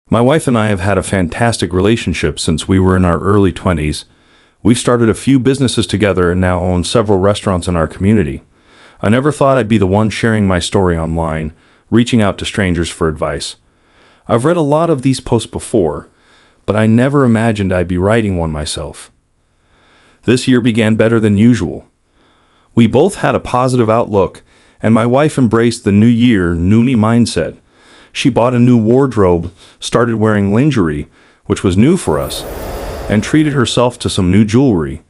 My wife and I have had a fantastic relationship since we were in our early 20s. We've started a few businesses together and now own several restaurants in our community. I never thought I'd be the one sharing my story online, reaching out to strangers for advice. I've read a lot of these posts before, but I never imagined I'd be writing one myself. This year began better than usual. We both had a positive outlook, and my wife embraced the new year, new me mindset. She bought a new wardrobe, started wearing lingerie, which was new for us, and treated herself to some new jewelry.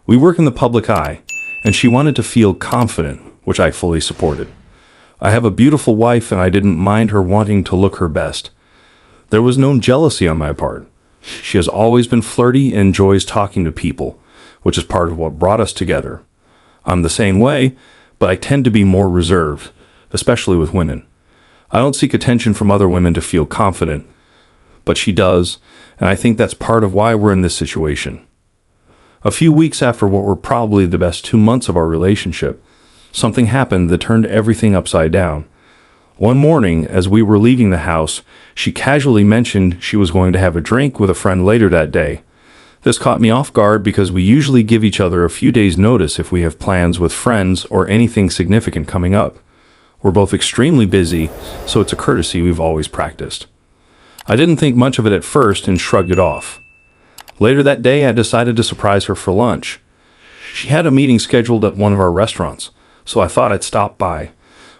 We work in the public eye, and she wanted to feel confident, which I fully supported. I have a beautiful wife, and I didn't mind her wanting to look her best. There was no jealousy on my part. She has always been flirty and enjoys talking to people, which is part of what brought us together. I'm the same way, but I tend to be more reserved, especially with women. I don't seek attention from other women to feel confident, but she does, and I think that's part of why we're in this situation. A few weeks after what were probably the best 2 months of our relationship, something happened that turned everything upside down. One morning, as we were leaving the house, she casually mentioned she was going to have a drink with a friend later that day. This caught me off guard because we usually give each other a few days' notice if we have plans with friends or anything significant coming up. We're both extremely busy, so it's a courtesy we've always practiced. I didn't think much of it at first and shrugged it off. Later that day, I decided to surprise her for lunch. She had a meeting scheduled at one of our restaurants, so I thought I'd stop by.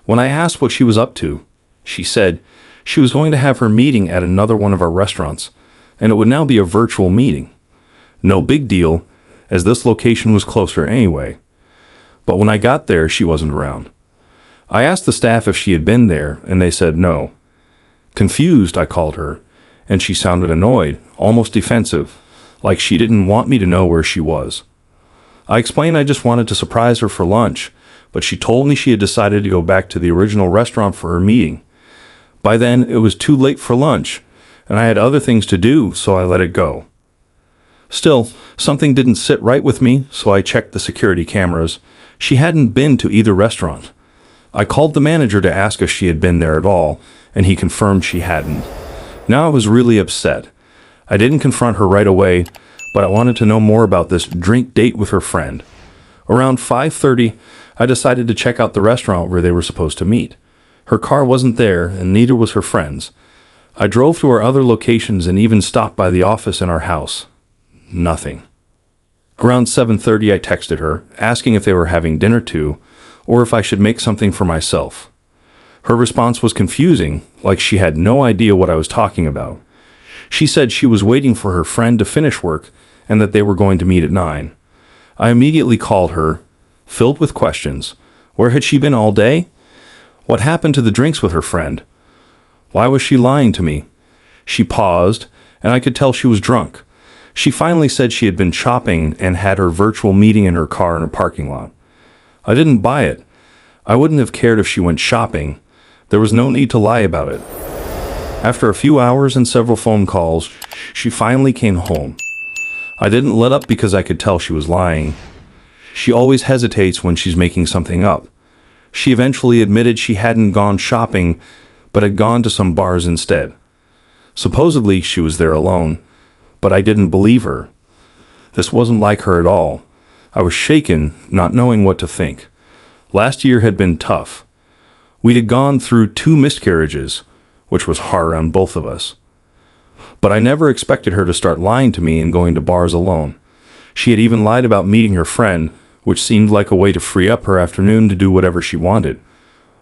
When I asked what she was up to, she said she was going to have her meeting at another one of our restaurants, and it would now be a virtual meeting. No big deal, as this location was closer anyway. But when I got there, she wasn't around. I asked the staff if she had been there, and they said no. Confused, I called her, and she sounded annoyed, almost defensive, like she didn't want me to know where she was. I explained I just wanted to surprise her for lunch, but she told me she had decided to go back to the original restaurant for her meeting. By then, it was too late for lunch, and I had other things to do, so I let it go. Still, something didn't sit right with me, so I checked the security cameras. She hadn't been to either restaurant. I called the manager to ask if she had been there at all, and he confirmed she hadn't. Now I was really upset. I didn't confront her right away, but I wanted to know more about this drink date with her friend. Around 5:30, I decided to check out the restaurant where they were supposed to meet. Her car wasn't there, and neither was her friend's. I drove to our other locations and even stopped by the office in our house. Nothing. Around 7:30, I texted her, asking if they were having dinner too, or if I should make something for myself. Her response was confusing, like she had no idea what I was talking about. She said she was waiting for her friend to finish work and that they were going to meet at 9. I immediately called her, filled with questions. Where had she been all day? What happened to the drinks with her friend? Why was she lying to me? She paused, and I could tell she was drunk. She finally said she had been shopping and had her virtual meeting in her car in a parking lot. I didn't buy it. I wouldn't have cared if she went shopping. There was no need to lie about it. After a few hours and several phone calls, she finally came home. I didn't let up because I could tell she was lying. She always hesitates when she's making something up. She eventually admitted she hadn't gone shopping, but had gone to some bars instead. Supposedly, she was there alone, but I didn't believe her. This wasn't like her at all. I was shaken, not knowing what to think. Last year had been tough. We'd had gone through 2 miscarriages, which was hard on both of us. But I never expected her to start lying to me and going to bars alone. She had even lied about meeting her friend, which seemed like a way to free up her afternoon to do whatever she wanted.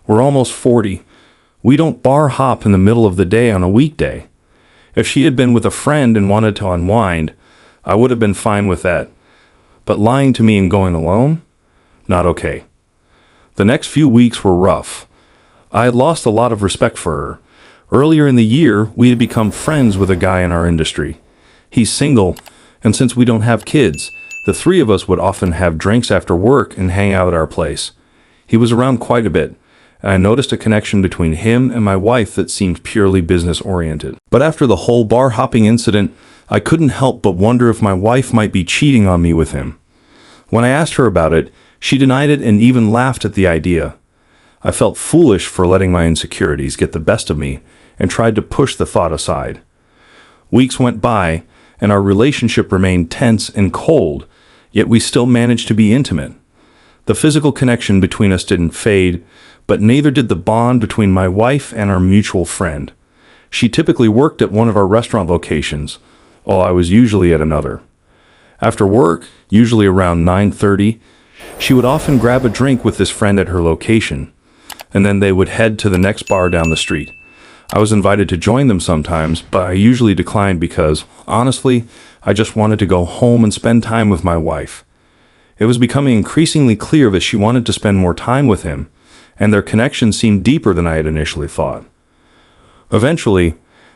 We're almost 40. We don't bar hop in the middle of the day on a weekday. If she had been with a friend and wanted to unwind, I would have been fine with that. But lying to me and going alone? Not okay. The next few weeks were rough. I had lost a lot of respect for her. Earlier in the year, we had become friends with a guy in our industry. He's single, and since we don't have kids, the 3 of us would often have drinks after work and hang out at our place. He was around quite a bit, and I noticed a connection between him and my wife that seemed purely business-oriented. But after the whole bar-hopping incident, I couldn't help but wonder if my wife might be cheating on me with him. When I asked her about it, she denied it and even laughed at the idea. I felt foolish for letting my insecurities get the best of me and tried to push the thought aside. Weeks went by, and our relationship remained tense and cold, yet we still managed to be intimate. The physical connection between us didn't fade, but neither did the bond between my wife and our mutual friend. She typically worked at one of our restaurant locations, while I was usually at another. After work, usually around 9:30, she would often grab a drink with this friend at her location, and then they would head to the next bar down the street. I was invited to join them sometimes, but I usually declined because, honestly, I just wanted to go home and spend time with my wife. It was becoming increasingly clear that she wanted to spend more time with him, and their connection seemed deeper than I had initially thought. Eventually,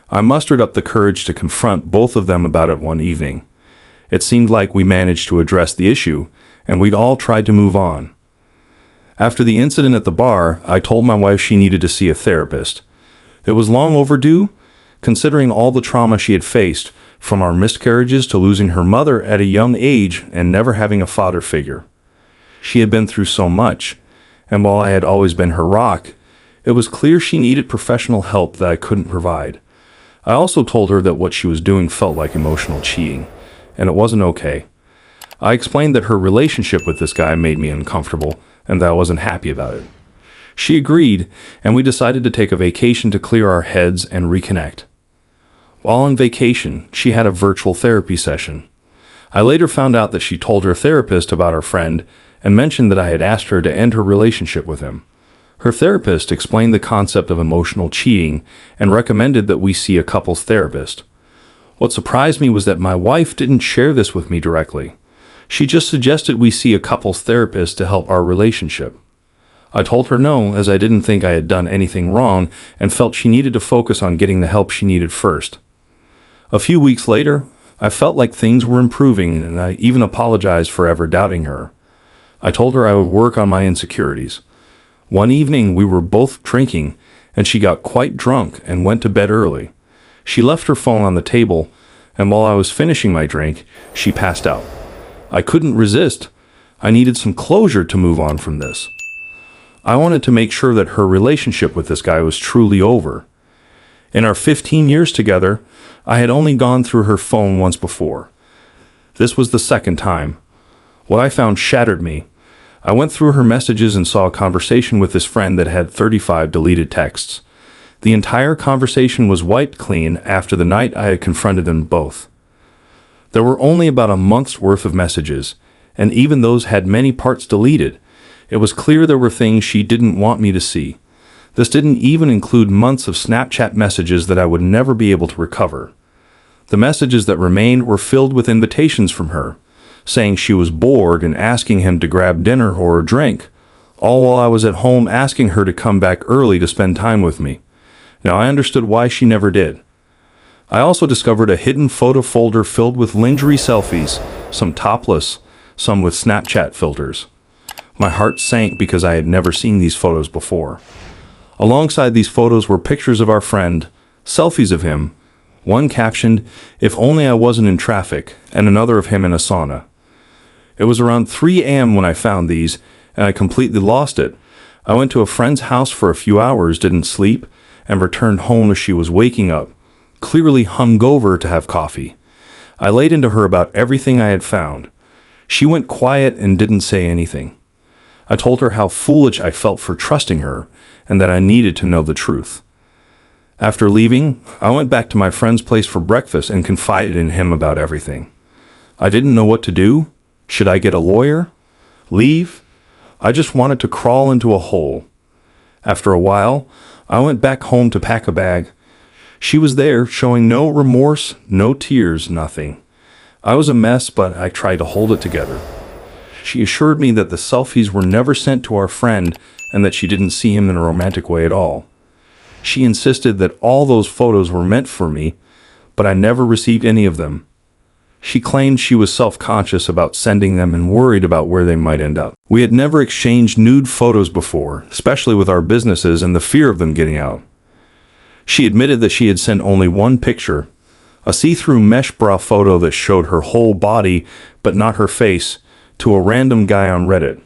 I mustered up the courage to confront both of them about it one evening. It seemed like we managed to address the issue, and we'd all tried to move on. After the incident at the bar, I told my wife she needed to see a therapist. It was long overdue, considering all the trauma she had faced, from our miscarriages to losing her mother at a young age and never having a father figure. She had been through so much, and while I had always been her rock, it was clear she needed professional help that I couldn't provide. I also told her that what she was doing felt like emotional cheating, and it wasn't okay. I explained that her relationship with this guy made me uncomfortable, and that I wasn't happy about it. She agreed, and we decided to take a vacation to clear our heads and reconnect. While on vacation, she had a virtual therapy session. I later found out that she told her therapist about our friend and mentioned that I had asked her to end her relationship with him. Her therapist explained the concept of emotional cheating and recommended that we see a couples therapist. What surprised me was that my wife didn't share this with me directly. She just suggested we see a couples therapist to help our relationship. I told her no, as I didn't think I had done anything wrong and felt she needed to focus on getting the help she needed first. A few weeks later, I felt like things were improving, and I even apologized for ever doubting her. I told her I would work on my insecurities. One evening, we were both drinking, and she got quite drunk and went to bed early. She left her phone on the table, and while I was finishing my drink, she passed out. I couldn't resist. I needed some closure to move on from this. I wanted to make sure that her relationship with this guy was truly over. In our 15 years together, I had only gone through her phone once before. This was the second time. What I found shattered me. I went through her messages and saw a conversation with this friend that had 35 deleted texts. The entire conversation was wiped clean after the night I had confronted them both. There were only about a month's worth of messages, and even those had many parts deleted. It was clear there were things she didn't want me to see. This didn't even include months of Snapchat messages that I would never be able to recover. The messages that remained were filled with invitations from her, saying she was bored and asking him to grab dinner or a drink, all while I was at home asking her to come back early to spend time with me. Now I understood why she never did. I also discovered a hidden photo folder filled with lingerie selfies, some topless, some with Snapchat filters. My heart sank because I had never seen these photos before. Alongside these photos were pictures of our friend, selfies of him, one captioned, "If only I wasn't in traffic," and another of him in a sauna. It was around 3 a.m. when I found these, and I completely lost it. I went to a friend's house for a few hours, didn't sleep, and returned home as she was waking up, clearly hungover to have coffee. I laid into her about everything I had found. She went quiet and didn't say anything. I told her how foolish I felt for trusting her, and that I needed to know the truth. After leaving, I went back to my friend's place for breakfast and confided in him about everything. I didn't know what to do. Should I get a lawyer? Leave? I just wanted to crawl into a hole. After a while, I went back home to pack a bag. She was there, showing no remorse, no tears, nothing. I was a mess, but I tried to hold it together. She assured me that the selfies were never sent to our friend and that she didn't see him in a romantic way at all. She insisted that all those photos were meant for me, but I never received any of them. She claimed she was self-conscious about sending them and worried about where they might end up. We had never exchanged nude photos before, especially with our businesses and the fear of them getting out. She admitted that she had sent only one picture, a see-through mesh bra photo that showed her whole body but not her face, to a random guy on Reddit.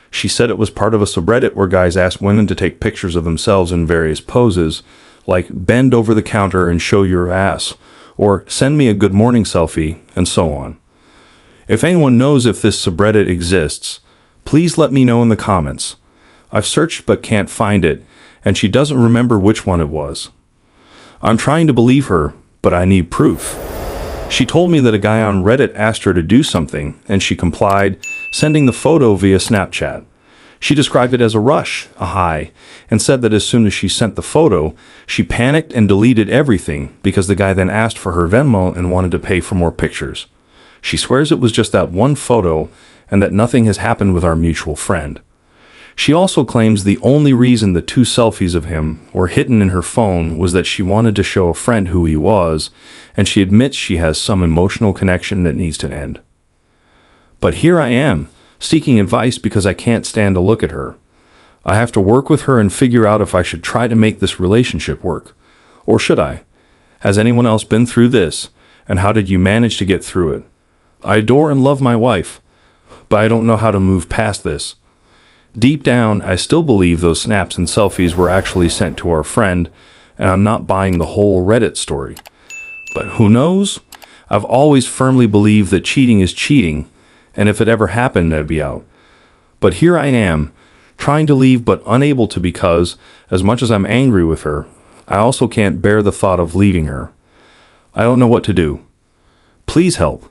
She said it was part of a subreddit where guys asked women to take pictures of themselves in various poses, like bend over the counter and show your ass, or send me a good morning selfie, and so on. If anyone knows if this subreddit exists, please let me know in the comments. I've searched but can't find it, and she doesn't remember which one it was. I'm trying to believe her, but I need proof. She told me that a guy on Reddit asked her to do something, and she complied, sending the photo via Snapchat. She described it as a rush, a high, and said that as soon as she sent the photo, she panicked and deleted everything because the guy then asked for her Venmo and wanted to pay for more pictures. She swears it was just that one photo and that nothing has happened with our mutual friend. She also claims the only reason the 2 selfies of him were hidden in her phone was that she wanted to show a friend who he was, and she admits she has some emotional connection that needs to end. But here I am, seeking advice because I can't stand to look at her. I have to work with her and figure out if I should try to make this relationship work. Or should I? Has anyone else been through this? And how did you manage to get through it? I adore and love my wife, but I don't know how to move past this. Deep down, I still believe those snaps and selfies were actually sent to our friend, and I'm not buying the whole Reddit story. But who knows? I've always firmly believed that cheating is cheating, and if it ever happened, I'd be out. But here I am, trying to leave but unable to because, as much as I'm angry with her, I also can't bear the thought of leaving her. I don't know what to do. Please help.